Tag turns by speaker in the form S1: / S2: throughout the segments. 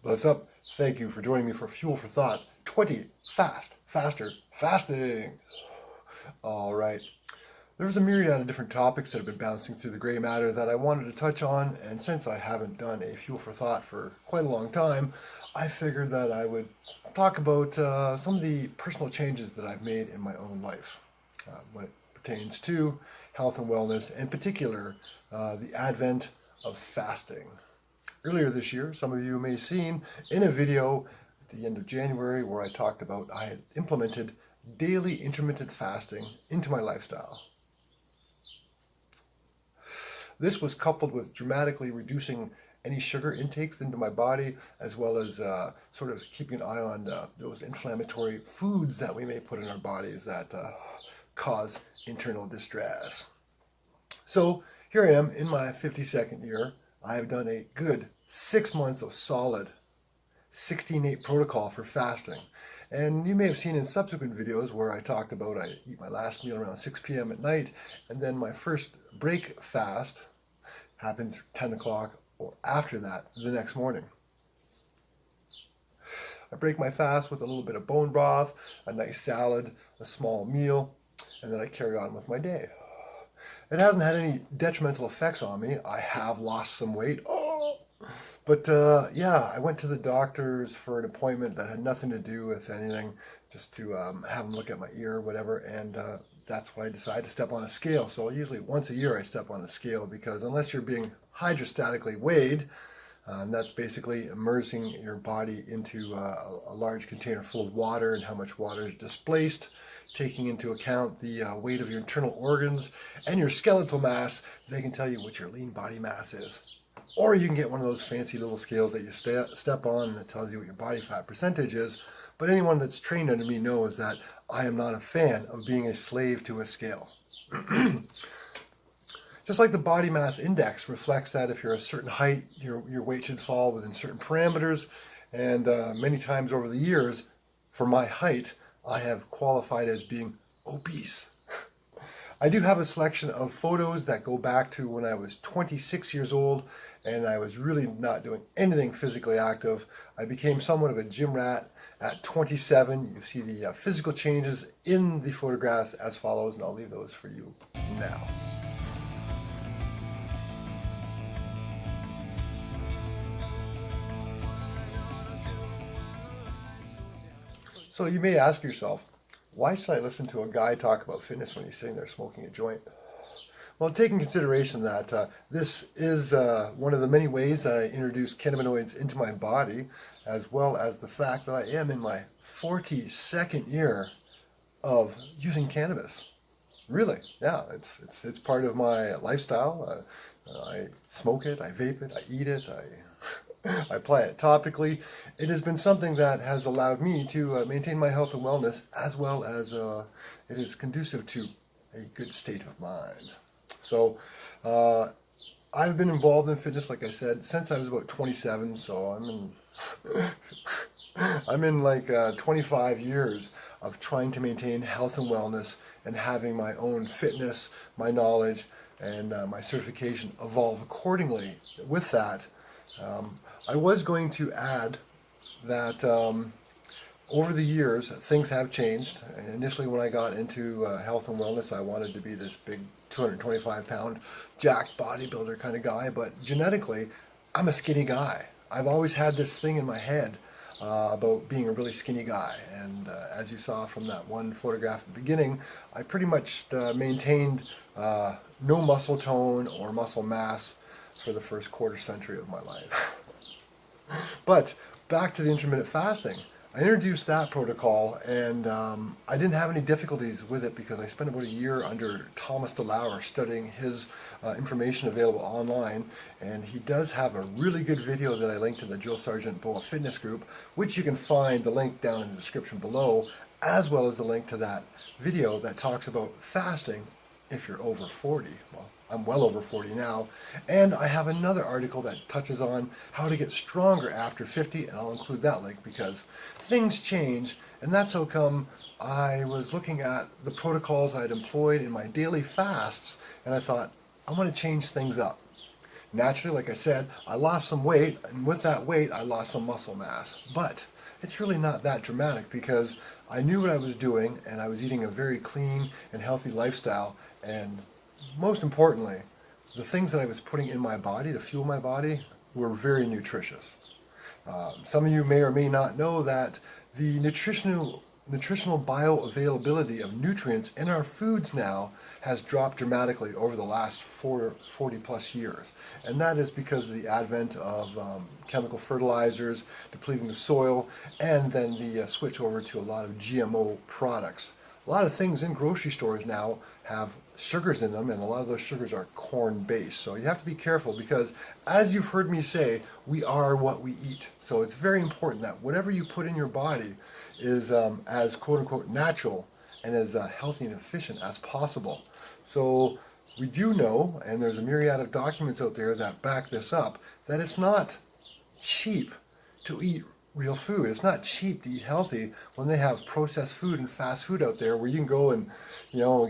S1: What's up? Thank you for joining me for Fuel for Thought 20 Fast, Faster, Fasting. All right. There's a myriad of different topics that have been bouncing through the gray matter that I wanted to touch on, and since I haven't done a Fuel for Thought for quite a long time, I figured that I would talk about some of the personal changes that I've made in my own life when it pertains to health and wellness, in particular, the advent of fasting. Earlier this year, some of you may have seen in a video at the end of January where I talked about I had implemented daily intermittent fasting into my lifestyle. This was coupled with dramatically reducing any sugar intakes into my body, as well as sort of keeping an eye on those inflammatory foods that we may put in our bodies that cause internal distress. So here I am in my 52nd year. I have done a good 6 months of solid 16-8 protocol for fasting. And you may have seen in subsequent videos where I talked about I eat my last meal around 6 p.m. at night, and then my first break fast happens 10 o'clock or after that the next morning. I break my fast with a little bit of bone broth, a nice salad, a small meal, and then I carry on with my day. It hasn't had any detrimental effects on me. I have lost some weight. But yeah, I went to the doctors for an appointment that had nothing to do with anything, just to have them look at my ear or whatever, and that's when I decided to step on a scale. So usually once a year I step on a scale because unless you're being hydrostatically weighed, and that's basically immersing your body into a large container full of water and how much water is displaced, taking into account the weight of your internal organs and your skeletal mass, they can tell you what your lean body mass is. Or you can get one of those fancy little scales that you step on that tells you what your body fat percentage is. But anyone that's trained under me knows that I am not a fan of being a slave to a scale. Just like the body mass index reflects that if you're a certain height, your weight should fall within certain parameters. And many times over the years, for my height, I have qualified as being obese. I do have a selection of photos that go back to when I was 26 years old and I was really not doing anything physically active. I became somewhat of a gym rat at 27. You see the physical changes in the photographs as follows, and I'll leave those for you now. So you may ask yourself, why should I listen to a guy talk about fitness when he's sitting there smoking a joint? Well, take in consideration that this is one of the many ways that I introduce cannabinoids into my body, as well as the fact that I am in my 42nd year of using cannabis. Really, yeah, it's part of my lifestyle. I smoke it, I vape it, I eat it, I apply it topically. It has been something that has allowed me to maintain my health and wellness, as well as it is conducive to a good state of mind. So, I've been involved in fitness, like I said, since I was about 27. So I'm in like 25 years of trying to maintain health and wellness and having my own fitness, my knowledge, and my certification evolve accordingly. With that, I was going to add that over the years, things have changed. And initially, when I got into health and wellness, I wanted to be this big 225-pound jacked bodybuilder kind of guy. But genetically, I'm a skinny guy. I've always had this thing in my head about being a really skinny guy. And as you saw from that one photograph at the beginning, I pretty much maintained no muscle tone or muscle mass for the first quarter century of my life. But back to the intermittent fasting. I introduced that protocol, and I didn't have any difficulties with it because I spent about a year under Thomas DeLauer studying his information available online, and he does have a really good video that I linked to the Jill Sargent Boa Fitness group, which you can find the link down in the description below, as well as the link to that video that talks about fasting if you're over 40. Well, I'm well over 40 now, and I have another article that touches on how to get stronger after 50, and I'll include that link because things change, and that's how come I was looking at the protocols I'd employed in my daily fasts, and I thought, I want to change things up. Naturally, like I said, I lost some weight, and with that weight, I lost some muscle mass. But it's really not that dramatic because I knew what I was doing, and I was eating a very clean and healthy lifestyle. And most importantly, the things that I was putting in my body to fuel my body were very nutritious. Some of you may or may not know that the nutritional bioavailability of nutrients in our foods now has dropped dramatically over the last 40 plus years. And that is because of the advent of chemical fertilizers depleting the soil, and then the switch over to a lot of GMO products. A lot of things in grocery stores now have sugars in them, and a lot of those sugars are corn based. So you have to be careful because, as you've heard me say, we are what we eat. So it's very important that whatever you put in your body is as quote unquote natural and as healthy and efficient as possible. So we do know, and there's a myriad of documents out there that back this up, that it's not cheap to eat real food. It's not cheap to eat healthy when they have processed food and fast food out there where you can go and,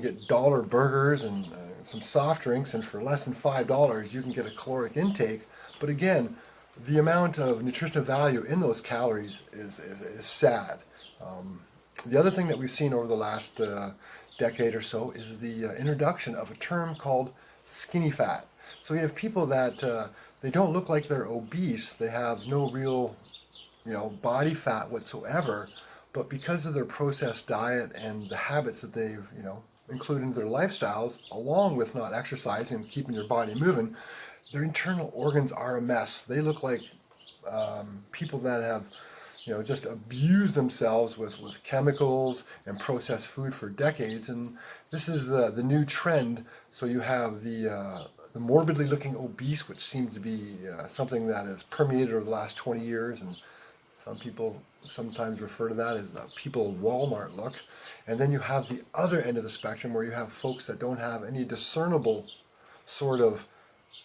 S1: get dollar burgers and some soft drinks, and for less than $5 you can get a caloric intake. But again, the amount of nutritional value in those calories is sad. The other thing that we've seen over the last decade or so is the introduction of a term called skinny fat. So you have people that they don't look like they're obese. They have no real, body fat whatsoever, but because of their processed diet and the habits that they've, included in their lifestyles, along with not exercising and keeping their body moving, their internal organs are a mess. They look like people that have, just abused themselves with chemicals and processed food for decades. And this is the new trend. So you have the morbidly looking obese, which seems to be something that has permeated over the last 20 years. And some people sometimes refer to that as the people of Walmart look. And then you have the other end of the spectrum where you have folks that don't have any discernible sort of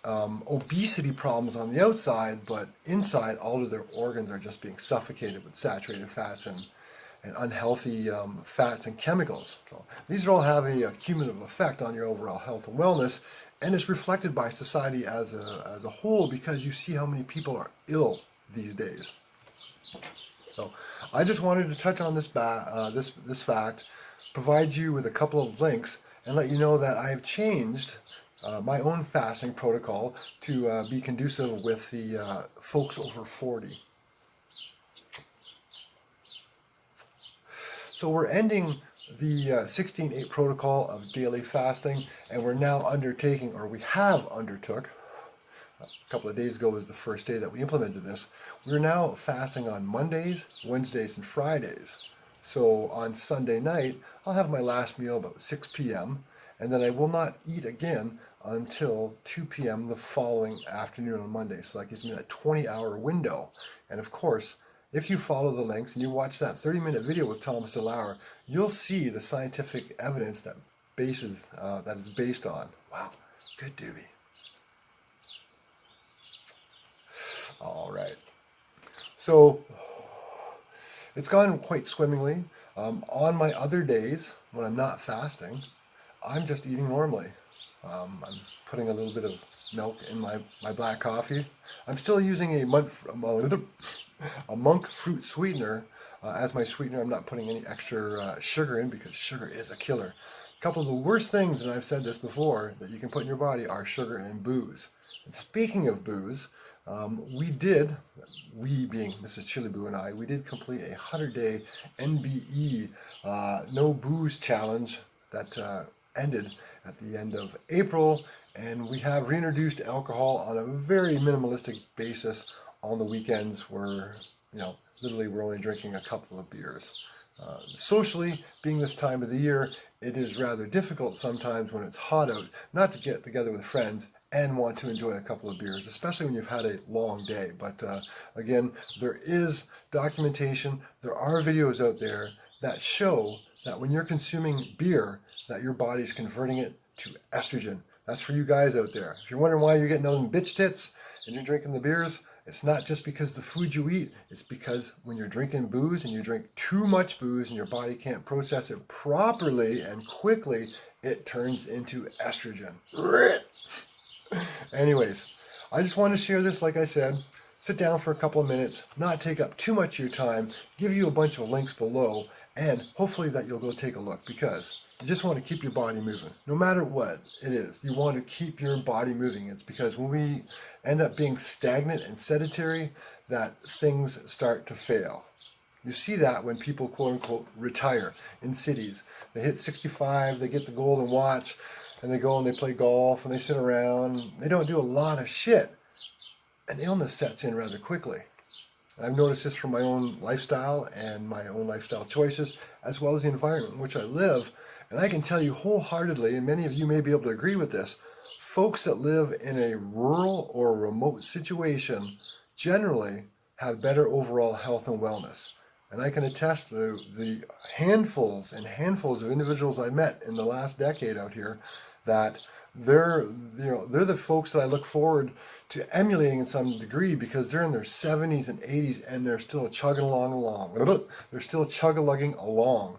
S1: obesity problems on the outside, but inside all of their organs are just being suffocated with saturated fats and unhealthy fats and chemicals. So these are all having a cumulative effect on your overall health and wellness, and it's reflected by society as a whole because you see how many people are ill these days. So I just wanted to touch on this fact, provide you with a couple of links, and let you know that I have changed my own fasting protocol to be conducive with the folks over 40. So we're ending the 16-8 protocol of daily fasting, and we're now undertaking, or we have undertook, a couple of days ago was the first day that we implemented this. We're now fasting on Mondays, Wednesdays, and Fridays. So on Sunday night, I'll have my last meal about 6 p.m., and then I will not eat again until 2 p.m. the following afternoon on Monday. So that gives me that 20-hour window. And of course, if you follow the links and you watch that 30-minute video with Thomas DeLauer, you'll see the scientific evidence that is based on. Wow, good doobie. All right. So it's gone quite swimmingly. On my other days, when I'm not fasting, I'm just eating normally. I'm putting a little bit of milk in my black coffee. I'm still using a monk fruit sweetener as my sweetener. I'm not putting any extra sugar in because sugar is a killer. A couple of the worst things, and I've said this before, that you can put in your body are sugar and booze. And speaking of booze, we being Mrs. Chiliboo and I, we did complete a 100-day NBE no booze challenge that ended at the end of April, and we have reintroduced alcohol on a very minimalistic basis on the weekends where, literally we're only drinking a couple of beers. Socially, being this time of the year, it is rather difficult sometimes when it's hot out not to get together with friends and want to enjoy a couple of beers, especially when you've had a long day. But again, there is documentation, there are videos out there that show that when you're consuming beer, that your body's converting it to estrogen. That's for you guys out there. If you're wondering why you're getting those bitch tits and you're drinking the beers, it's not just because the food you eat, it's because when you're drinking booze and you drink too much booze and your body can't process it properly and quickly, it turns into estrogen. Anyways, I just want to share this, like I said, sit down for a couple of minutes, not take up too much of your time, give you a bunch of links below, and hopefully that you'll go take a look, because you just want to keep your body moving. No matter what it is, you want to keep your body moving. It's because when we end up being stagnant and sedentary, that things start to fail. You see that when people, quote unquote, retire in cities. They hit 65, they get the golden watch, and they go and they play golf and they sit around. They don't do a lot of shit. And illness sets in rather quickly. And I've noticed this from my own lifestyle and my own lifestyle choices, as well as the environment in which I live. And I can tell you wholeheartedly, and many of you may be able to agree with this, folks that live in a rural or remote situation generally have better overall health and wellness. And I can attest to the handfuls and handfuls of individuals I met in the last decade out here that they're the folks that I look forward to emulating in some degree, because they're in their 70s and 80s and they're still chugging along. They're still chug-a-lugging along,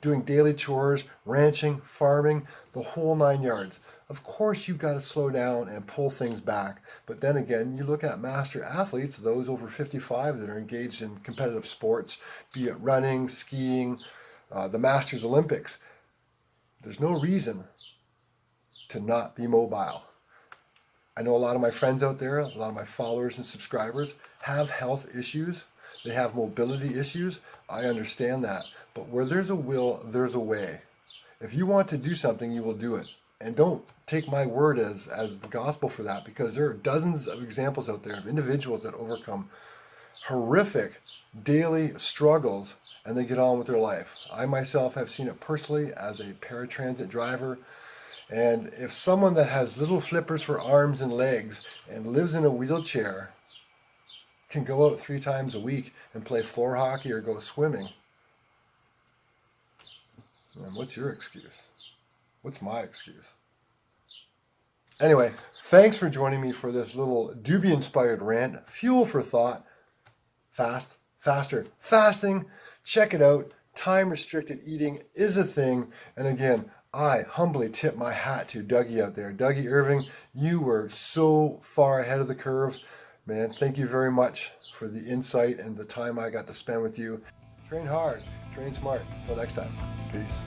S1: doing daily chores, ranching, farming, the whole 9 yards. Of course, you've got to slow down and pull things back. But then again, you look at master athletes, those over 55 that are engaged in competitive sports, be it running, skiing, the Masters Olympics. There's no reason to not be mobile. I know a lot of my friends out there, a lot of my followers and subscribers have health issues. They have mobility issues. I understand that. But where there's a will, there's a way. If you want to do something, you will do it. And don't take my word as the gospel for that, because there are dozens of examples out there of individuals that overcome horrific daily struggles and they get on with their life. I myself have seen it personally as a paratransit driver. And if someone that has little flippers for arms and legs and lives in a wheelchair can go out 3 times a week and play floor hockey or go swimming, then what's your excuse? What's my excuse? Anyway, thanks for joining me for this little doobie-inspired rant. Fuel for thought. Fast, faster, fasting. Check it out. Time-restricted eating is a thing. And again, I humbly tip my hat to Dougie out there. Dougie Irving, you were so far ahead of the curve. Man, thank you very much for the insight and the time I got to spend with you. Train hard, train smart. Until next time, peace.